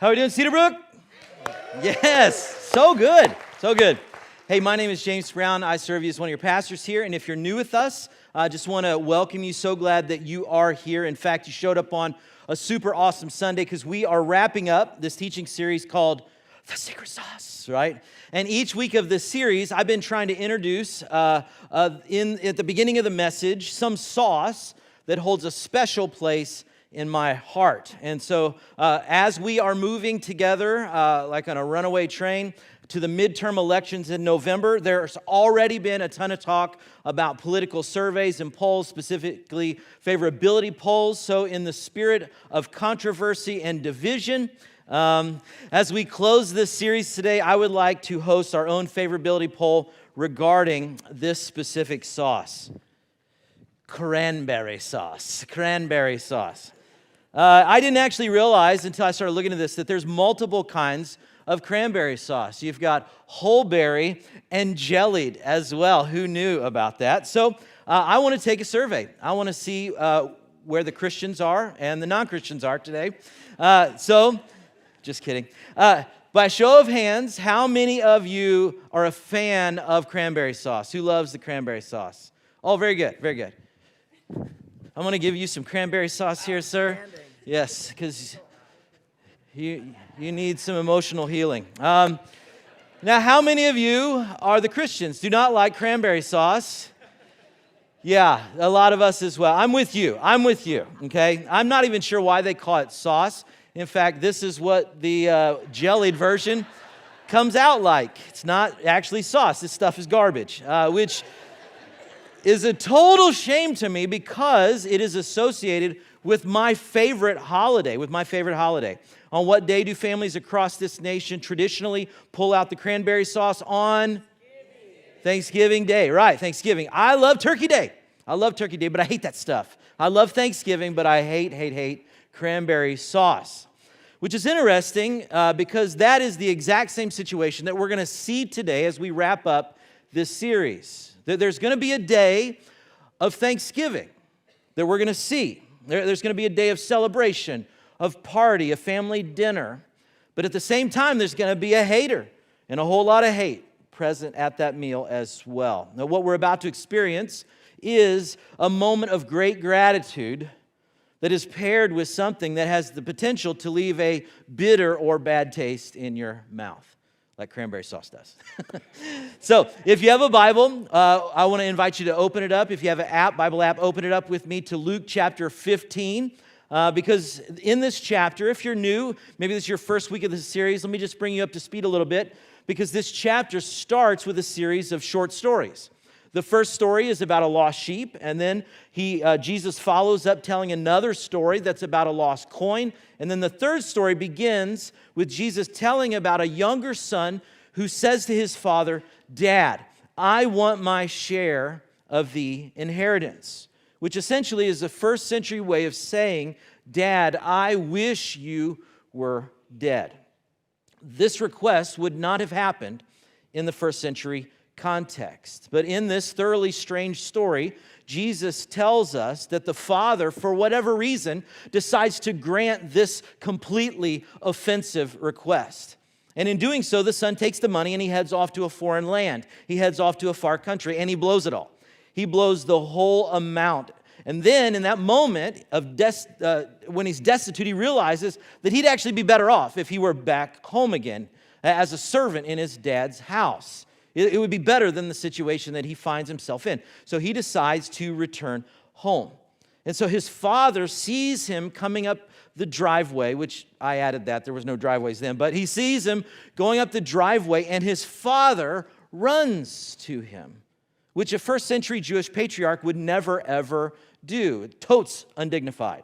How are we doing, Cedarbrook? Yes, so good, so good. Hey, my name is James Brown. I serve you as one of your pastors here, and if you're new with us, I just want to welcome you. So glad that you are here. In fact, you showed up on a super awesome Sunday because we are wrapping up this teaching series called The Secret Sauce, right? And each week of this series, I've been trying to introduce at the beginning of the message some sauce that holds a special place in my heart. And so as we are moving together like on a runaway train to the midterm elections in November, there's already been a ton of talk about political surveys and polls, specifically favorability polls. So in the spirit of controversy and division, as we close this series today, I would like to host our own favorability poll regarding this specific sauce. Cranberry sauce. Cranberry sauce. I didn't actually realize until I started looking at this that there's multiple kinds of cranberry sauce. You've got whole berry and jellied as well. Who knew about that? So I want to take a survey. I want to see where the Christians are and the non-Christians are today. Just kidding. By show of hands, how many of you are a fan of cranberry sauce? Who loves the cranberry sauce? Oh, very good, very good. I'm going to give you some cranberry sauce here, sir. Yes, because you need some emotional healing. Now, how many of you are the Christians? Do not like cranberry sauce? Yeah, a lot of us as well. I'm with you, okay? I'm not even sure why they call it sauce. In fact, this is what the jellied version comes out like. It's not actually sauce. This stuff is garbage, which is a total shame to me because it is associated with my favorite holiday, On what day do families across this nation traditionally pull out the cranberry sauce? On Thanksgiving Day, right, Thanksgiving. I love Turkey Day, but I hate that stuff. I love Thanksgiving, but I hate cranberry sauce. Which is interesting because that is the exact same situation that we're going to see today as we wrap up this series. There's going to be a day of Thanksgiving that we're going to see. There's going to be a day of celebration, of party, a family dinner. But at the same time, there's going to be a hater and a whole lot of hate present at that meal as well. Now, what we're about to experience is a moment of great gratitude that is paired with something that has the potential to leave a bitter or bad taste in your mouth, like cranberry sauce does. So if you have a Bible, I want to invite you to open it up. If you have an Bible app, open it up with me to Luke chapter 15. Because in this chapter, if you're new, maybe this is your first week of this series, let me just bring you up to speed a little bit. Because this chapter starts with a series of short stories. The first story is about a lost sheep, and then Jesus follows up telling another story that's about a lost coin. And then the third story begins with Jesus telling about a younger son who says to his father, "Dad, I want my share of the inheritance," which essentially is a first century way of saying, "Dad, I wish you were dead." This request would not have happened in the first century context. But in this thoroughly strange story, Jesus tells us that the father, for whatever reason, decides to grant this completely offensive request. And in doing so, the son takes the money and he heads off to a foreign land. He heads off to a far country and he blows it all. He blows the whole amount. And then in that moment of when he's destitute, he realizes that he'd actually be better off if he were back home again as a servant in his dad's house. It would be better than the situation that he finds himself in. So he decides to return home. And so his father sees him coming up the driveway, which I added that. There was no driveways then. But he sees him going up the driveway, and his father runs to him, which a first century Jewish patriarch would never, ever do. Totes undignified.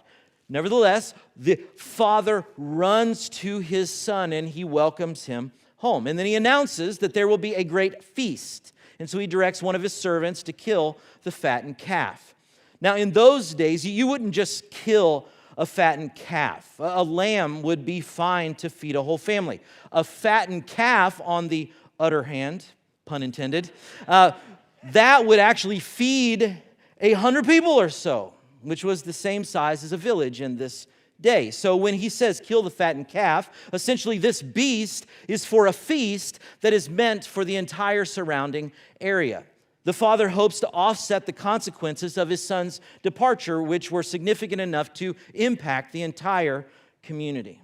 Nevertheless, the father runs to his son, and he welcomes him home. And then he announces that there will be a great feast. And so he directs one of his servants to kill the fattened calf. Now, in those days, you wouldn't just kill a fattened calf. A lamb would be fine to feed a whole family. A fattened calf, on the other hand, pun intended, that would actually feed 100 people or so, which was the same size as a village in this day. So when he says kill the fattened calf, essentially this beast is for a feast that is meant for the entire surrounding area. The father hopes to offset the consequences of his son's departure, which were significant enough to impact the entire community.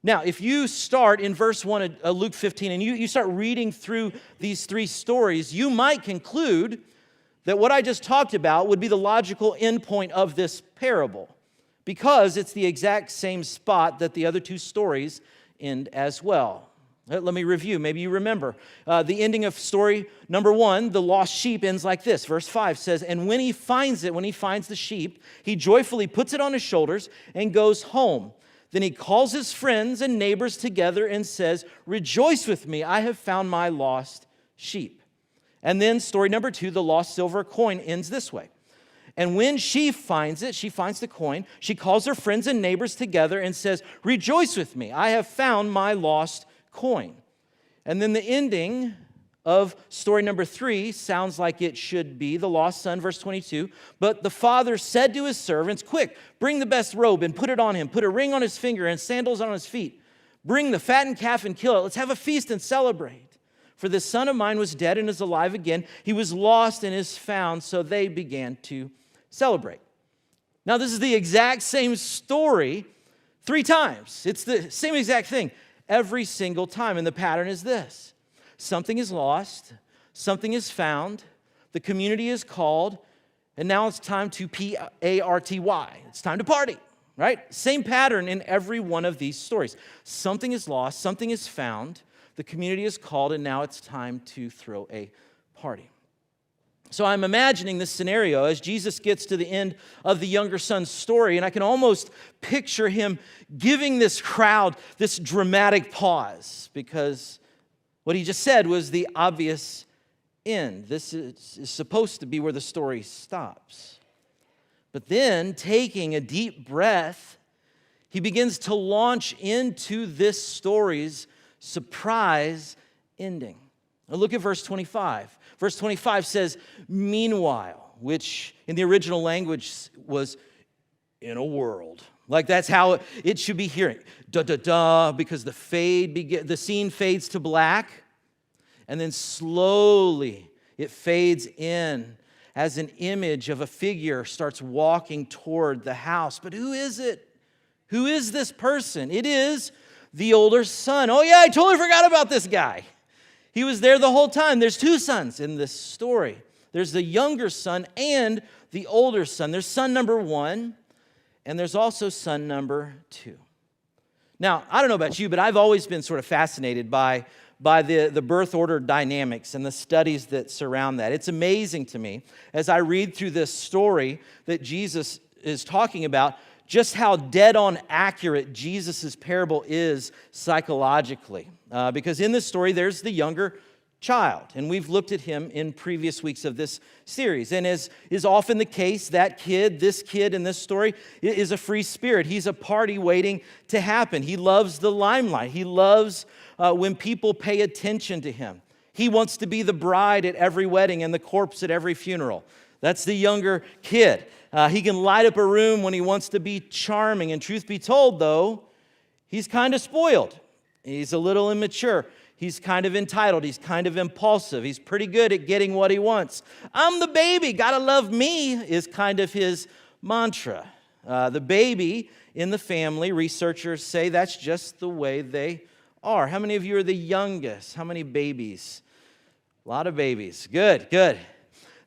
Now, if you start in verse 1 of Luke 15 and you start reading through these three stories, you might conclude that what I just talked about would be the logical endpoint of this parable, because it's the exact same spot that the other two stories end as well. Let me review. Maybe you remember. The ending of story number 1, the lost sheep, ends like this. Verse 5 says, and when he finds the sheep, he joyfully puts it on his shoulders and goes home. Then he calls his friends and neighbors together and says, rejoice with me, I have found my lost sheep. And then story number 2, the lost silver coin, ends this way. And when she finds the coin, she calls her friends and neighbors together and says, rejoice with me, I have found my lost coin. And then the ending of story number 3 sounds like it should be the lost son, verse 22. But the father said to his servants, quick, bring the best robe and put it on him. Put a ring on his finger and sandals on his feet. Bring the fattened calf and kill it. Let's have a feast and celebrate. For this son of mine was dead and is alive again. He was lost and is found. So they began to celebrate. Now, this is the exact same story 3 times. It's the same exact thing every single time. And the pattern is this. Something is lost, something is found, the community is called, and now it's time to P-A-R-T-Y. It's time to party, right? Same pattern in every one of these stories. Something is lost, something is found, the community is called, and now it's time to throw a party. So I'm imagining this scenario as Jesus gets to the end of the younger son's story, and I can almost picture him giving this crowd this dramatic pause, because what he just said was the obvious end. This is supposed to be where the story stops. But then, taking a deep breath, he begins to launch into this story's surprise ending. Now look at verse 25. Verse 25 says, meanwhile, which in the original language was in a world. Like that's how it should be hearing. Da-da-da, because the scene fades to black, and then slowly it fades in as an image of a figure starts walking toward the house. But who is it? Who is this person? It is the older son. Oh yeah, I totally forgot about this guy. He was there the whole time. There's 2 sons in this story. There's the younger son and the older son. There's son number 1, and there's also son number 2. Now, I don't know about you, but I've always been sort of fascinated by the birth order dynamics and the studies that surround that. It's amazing to me as I read through this story that Jesus is talking about just how dead-on accurate Jesus' parable is psychologically. Because in this story, there's the younger child, and we've looked at him in previous weeks of this series. And as is often the case, this kid in this story is a free spirit. He's a party waiting to happen. He loves the limelight. He loves when people pay attention to him. He wants to be the bride at every wedding and the corpse at every funeral. That's the younger kid. He can light up a room when he wants to be charming. And truth be told, though, he's kind of spoiled. He's a little immature. He's kind of entitled. He's kind of impulsive. He's pretty good at getting what he wants. I'm the baby. Gotta love me is kind of his mantra. The baby in the family, researchers say that's just the way they are. How many of you are the youngest? How many babies? A lot of babies. Good, good.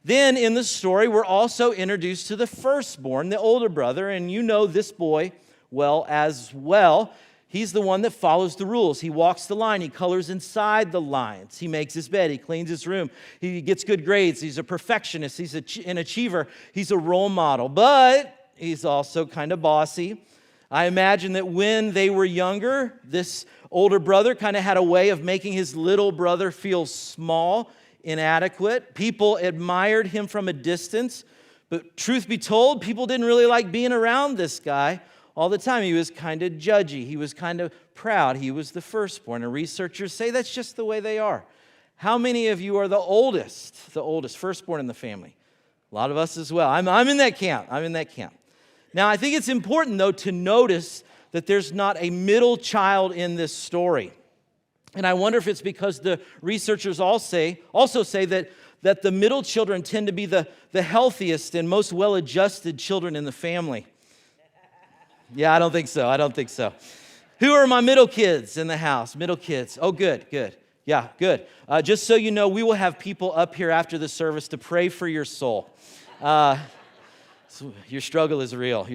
Then in the story, we're also introduced to the firstborn, the older brother, and you know this boy well as well. He's the one that follows the rules. He walks the line. He colors inside the lines. He makes his bed. He cleans his room. He gets good grades. He's a perfectionist. He's an achiever. He's a role model. But he's also kind of bossy. I imagine that when they were younger, this older brother kind of had a way of making his little brother feel small, inadequate. People admired him from a distance. But truth be told, people didn't really like being around this guy all the time. He was kind of judgy. He was kind of proud. He was the firstborn. And researchers say that's just the way they are. How many of you are the oldest firstborn in the family? A lot of us as well. I'm in that camp. Now, I think it's important, though, to notice that there's not a middle child in this story. And I wonder if it's because the researchers also say that the middle children tend to be the healthiest and most well-adjusted children in the family. Yeah, I don't think so. Who are my middle kids in the house? Middle kids. Oh, good. Yeah, good. Just so you know, we will have people up here after the service to pray for your soul. So your struggle is real.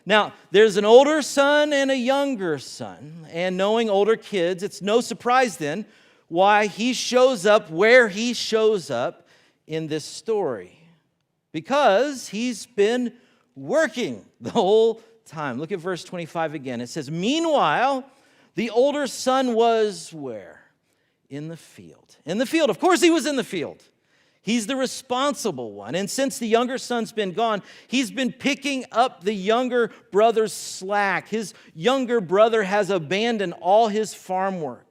Now, there's an older son and a younger son. And knowing older kids, it's no surprise then why he shows up where he shows up in this story. Because he's been working the whole time. Look at verse 25 again. It says, "Meanwhile, the older son was where? In the field." In the field. Of course he was in the field. He's the responsible one. And since the younger son's been gone, he's been picking up the younger brother's slack. His younger brother has abandoned all his farm work.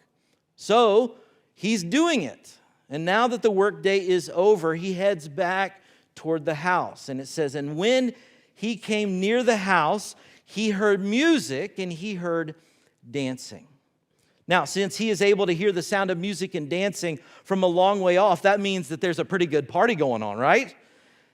So he's doing it. And now that the workday is over, he heads back toward the house. And it says, "And when he came near the house, he heard music and he heard dancing." Now, since he is able to hear the sound of music and dancing from a long way off, that means that there's a pretty good party going on, right?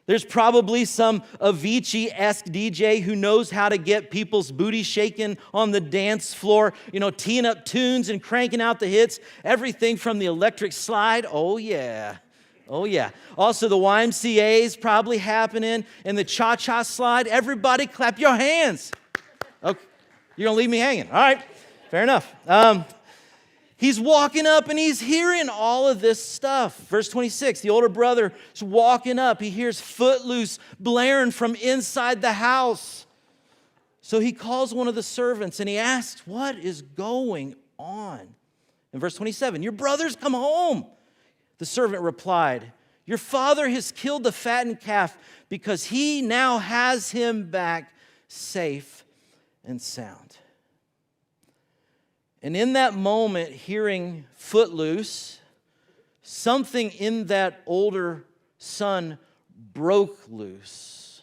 There's probably some Avicii-esque DJ who knows how to get people's booty shaking on the dance floor, teeing up tunes and cranking out the hits, everything from the electric slide. Oh, yeah. Also, the YMCA is probably happening, and the cha-cha slide. Everybody clap your hands. Okay, you're going to leave me hanging. All right, fair enough. He's walking up and he's hearing all of this stuff. Verse 26, the older brother is walking up. He hears Footloose blaring from inside the house. So he calls one of the servants and he asks, "What is going on?" In verse 27, "Your brother's come home." The servant replied, "Your father has killed the fattened calf because he now has him back safe and sound." And in that moment, hearing Footloose, something in that older son broke loose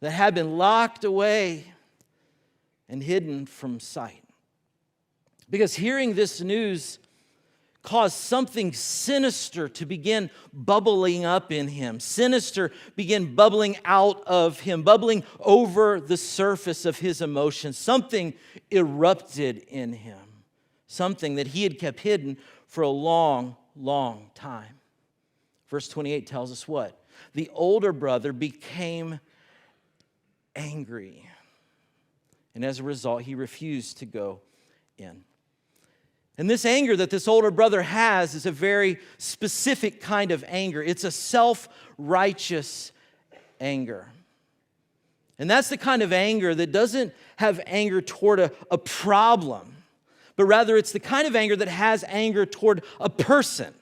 that had been locked away and hidden from sight. Because hearing this news caused something sinister to begin bubbling up in him. Sinister began bubbling out of him, bubbling over the surface of his emotions. Something erupted in him. Something that he had kept hidden for a long, long time. Verse 28 tells us what? The older brother became angry. And as a result, he refused to go in. And this anger that this older brother has is a very specific kind of anger. It's a self-righteous anger. And that's the kind of anger that doesn't have anger toward a problem, but rather it's the kind of anger that has anger toward a person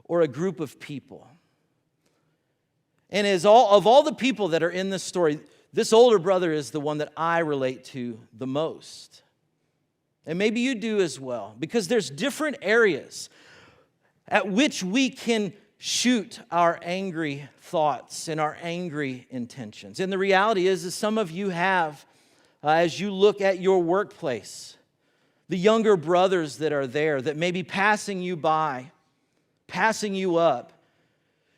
or a group of people. And of all the people that are in this story, this older brother is the one that I relate to the most. And maybe you do as well, because there's different areas at which we can shoot our angry thoughts and our angry intentions. And the reality is some of you have, as you look at your workplace, the younger brothers that are there that may be passing you by, passing you up,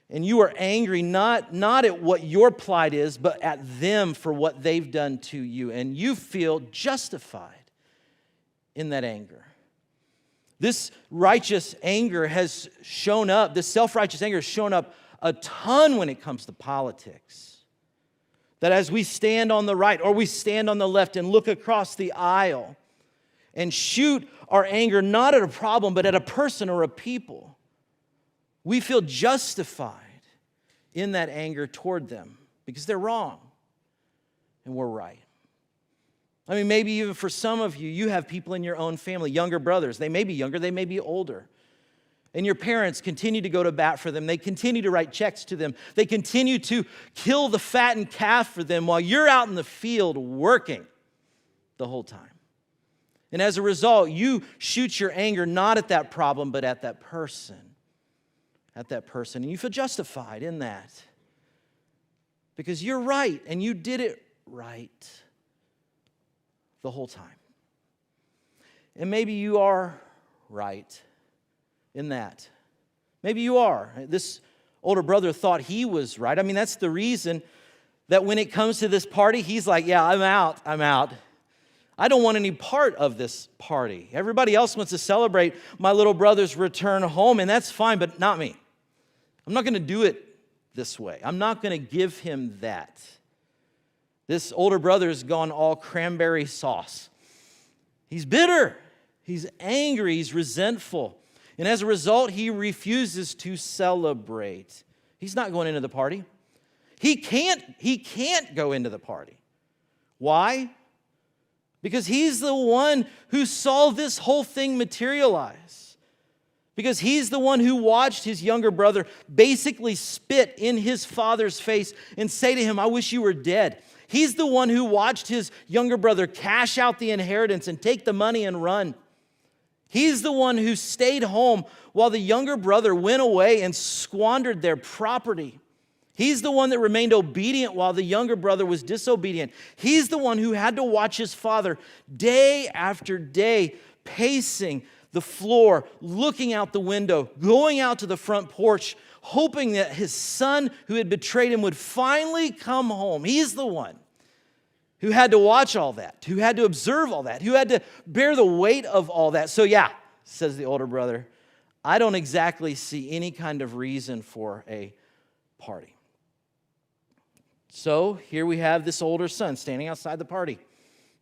and you are angry not at what your plight is, but at them for what they've done to you, and you feel justified in that anger. This righteous anger has shown up, this self-righteous anger has shown up a ton when it comes to politics. That as we stand on the right or we stand on the left and look across the aisle and shoot our anger not at a problem but at a person or a people, we feel justified in that anger toward them because they're wrong and we're right. I mean, maybe even for some of you, you have people in your own family, younger brothers. They may be younger, they may be older. And your parents continue to go to bat for them. They continue to write checks to them. They continue to kill the fattened calf for them while you're out in the field working the whole time. And as a result, you shoot your anger not at that problem, but at that person. At that person. And you feel justified in that. because you're right and you did it right the whole time. And maybe you are right in that. Maybe you are. This older brother thought he was right. I mean, that's the reason that when it comes to this party, he's like, yeah, I'm out. I don't want any part of this party. Everybody else wants to celebrate my little brother's return home, and that's fine, but not me. I'm not going to do it this way. I'm not going to give him that. This older brother has gone all cranberry sauce. He's bitter. He's angry. He's resentful. And as a result, he refuses to celebrate. He's not going into the party. He can't go into the party. Why? Because he's the one who saw this whole thing materialize. Because he's the one who watched his younger brother basically spit in his father's face and say to him, I wish you were dead. He's the one who watched his younger brother cash out the inheritance and take the money and run. He's the one who stayed home while the younger brother went away and squandered their property. He's the one that remained obedient while the younger brother was disobedient. He's the one who had to watch his father day after day, pacing the floor, looking out the window, going out to the front porch, hoping that his son who had betrayed him would finally come home. He's the one who had to watch all that, who had to observe all that, who had to bear the weight of all that. So yeah, says the older brother, I don't exactly see any kind of reason for a party. So here we have this older son standing outside the party.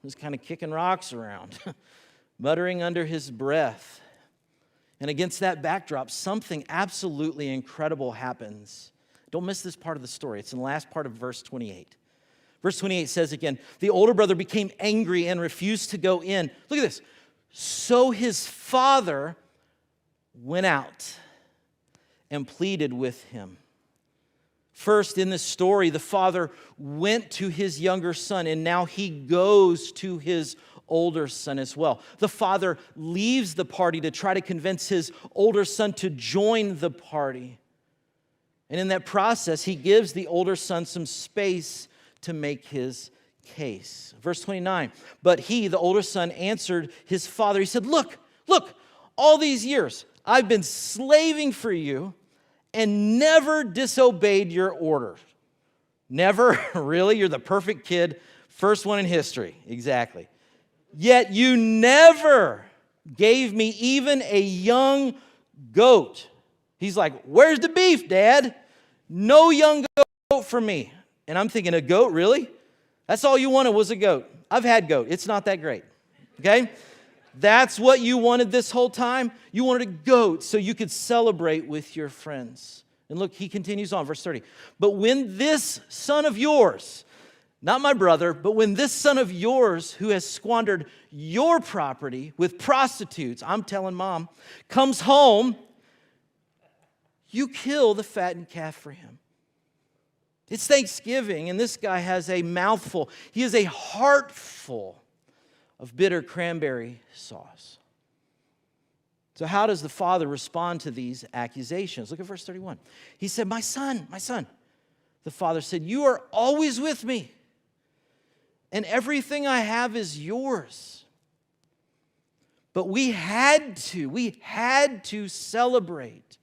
He's kind of kicking rocks around, muttering under his breath. And against that backdrop, something absolutely incredible happens. Don't miss this part of the story. It's in the last part of verse 28. Verse 28 says again, the older brother became angry and refused to go in. Look at this. So his father went out and pleaded with him. First, in this story, the father went to his younger son, and now he goes to his older son as well. The father leaves the party to try to convince his older son to join the party. And in that process, he gives the older son some space to make his case. Verse 29, but he, the older son, answered his father. He said, look, all these years I've been slaving for you and never disobeyed your order. Never? Really? You're the perfect kid. First one in history. Exactly. Yet you never gave me even a young goat. He's like, where's the beef, Dad? No young goat for me. And I'm thinking, a goat, really? That's all you wanted was a goat. I've had goat. It's not that great. Okay? That's what you wanted this whole time? You wanted a goat so you could celebrate with your friends. And look, he continues on, verse 30. But when this son of yours, not my brother, but when this son of yours who has squandered your property with prostitutes, I'm telling Mom, comes home, you kill the fattened calf for him. It's Thanksgiving, and this guy has a mouthful. He has a heart full of bitter cranberry sauce. So how does the father respond to these accusations? Look at verse 31. He said, my son. The father said, you are always with me, and everything I have is yours. But we had to celebrate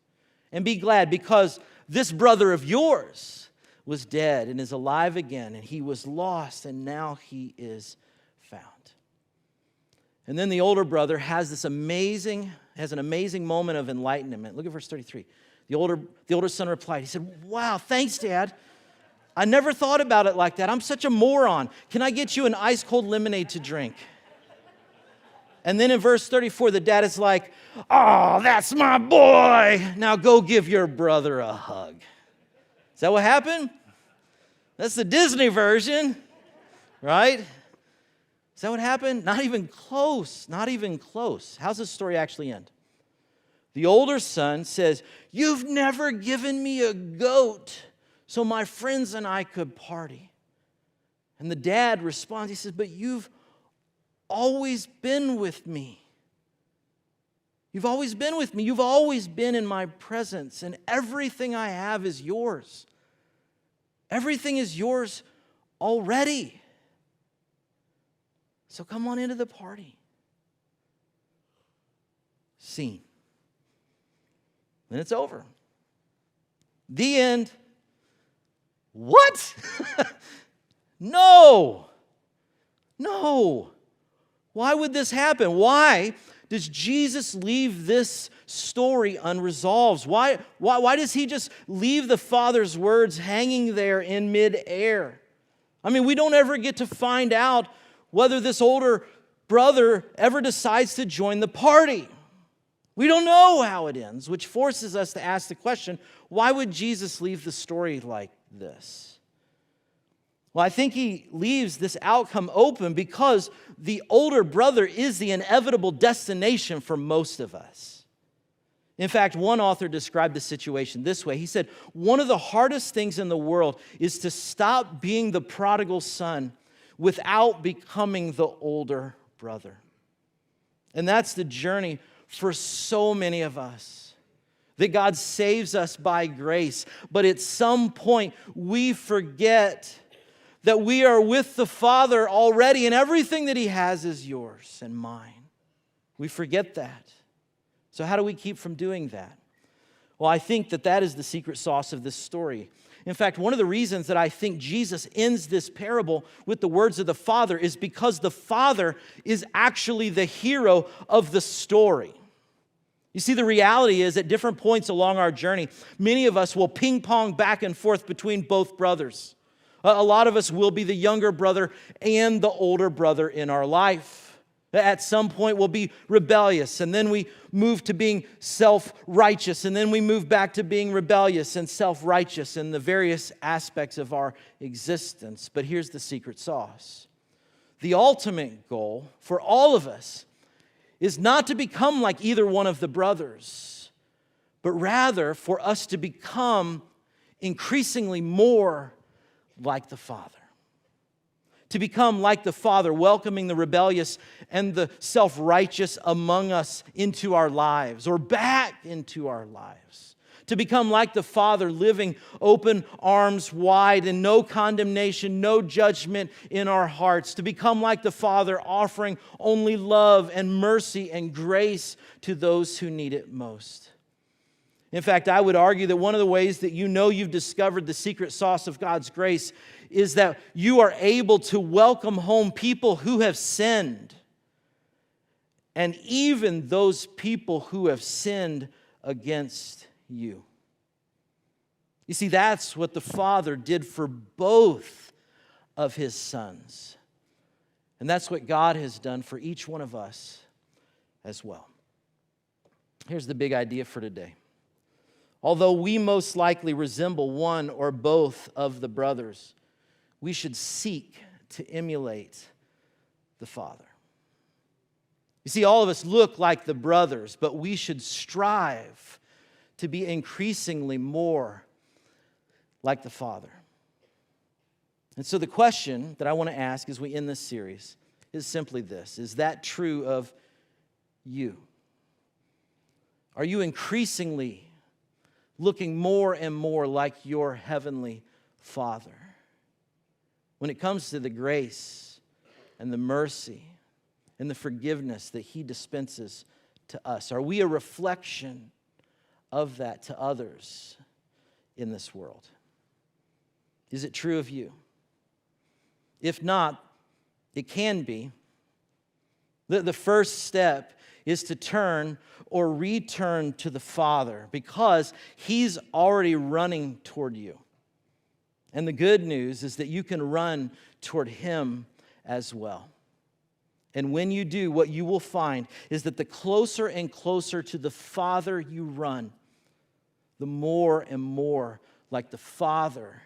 and be glad because this brother of yours was dead and is alive again, and he was lost, and now he is found. And then the older brother has an amazing moment of enlightenment. Look at verse 33. The older son replied, he said, wow, thanks, Dad. I never thought about it like that. I'm such a moron. Can I get you an ice cold lemonade to drink? And then in verse 34, the dad is like, oh, that's my boy. Now go give your brother a hug. Is that what happened? That's the Disney version, right? Is that what happened? Not even close. Not even close. How's the story actually end? The older son says, you've never given me a goat so my friends and I could party. And the dad responds, he says, but you've always been with me. You've always been with me. You've always been in my presence, and everything I have is yours. Everything is yours already. So come on into the party. Scene. Then it's over. The end. What? No. Why would this happen? Why does Jesus leave this story unresolved? Why does he just leave the Father's words hanging there in midair? I mean, we don't ever get to find out whether this older brother ever decides to join the party. We don't know how it ends, which forces us to ask the question, why would Jesus leave the story like this? Well, I think he leaves this outcome open because the older brother is the inevitable destination for most of us. In fact, one author described the situation this way. He said, one of the hardest things in the world is to stop being the prodigal son without becoming the older brother. And that's the journey for so many of us. That God saves us by grace, but at some point we forget that we are with the Father already and everything that he has is yours and mine. We forget that. So how do we keep from doing that? Well, I think that is the secret sauce of this story. In fact, one of the reasons that I think Jesus ends this parable with the words of the Father is because the Father is actually the hero of the story. You see, the reality is at different points along our journey, many of us will ping pong back and forth between both brothers. A lot of us will be the younger brother and the older brother in our life. At some point we'll be rebellious, and then we move to being self-righteous, and then we move back to being rebellious and self-righteous in the various aspects of our existence. But here's the secret sauce. The ultimate goal for all of us is not to become like either one of the brothers, but rather for us to become increasingly more like the Father. To become like the Father, welcoming the rebellious and the self-righteous among us into our lives or back into our lives. To become like the Father, living open arms wide and no condemnation, no judgment in our hearts. To become like the Father, offering only love and mercy and grace to those who need it most. In fact, I would argue that one of the ways that you know you've discovered the secret sauce of God's grace is that you are able to welcome home people who have sinned, and even those people who have sinned against you. You see, that's what the Father did for both of his sons. And that's what God has done for each one of us as well. Here's the big idea for today. Although we most likely resemble one or both of the brothers, we should seek to emulate the Father. You see, all of us look like the brothers, but we should strive to be increasingly more like the Father. And so the question that I want to ask as we end this series is simply this: is that true of you? Are you increasingly looking more and more like your heavenly Father when it comes to the grace and the mercy and the forgiveness that he dispenses to us? Are we a reflection of that to others in this world? Is it true of you? If not, it can be. The first step is to turn or return to the Father because he's already running toward you. And the good news is that you can run toward him as well. And when you do, what you will find is that the closer and closer to the Father you run, the more and more like the Father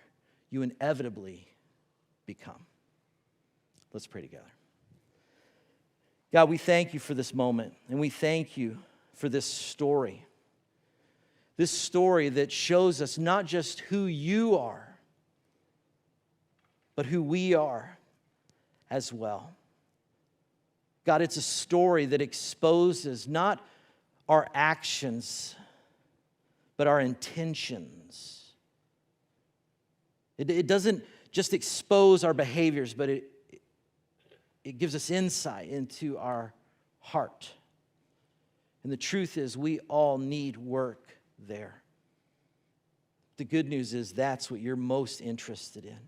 you inevitably become. Let's pray together. God, we thank you for this moment, and we thank you for this story. This story that shows us not just who you are, but who we are as well. God, it's a story that exposes not our actions, but our intentions. It doesn't just expose our behaviors, but it gives us insight into our heart. And the truth is, we all need work there. The good news is that's what you're most interested in.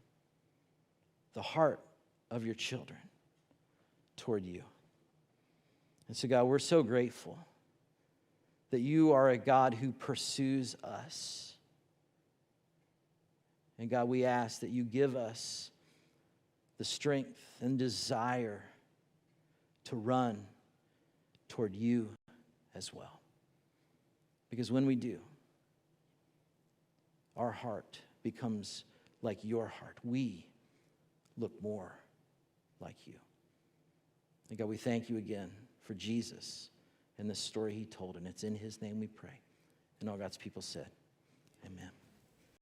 The heart of your children toward you. And so, God, we're so grateful that you are a God who pursues us. And God, we ask that you give us the strength and desire to run toward you as well. Because when we do, our heart becomes like your heart. We look more like you. And God, we thank you again for Jesus and the story he told. And it's in his name we pray. And all God's people said, amen.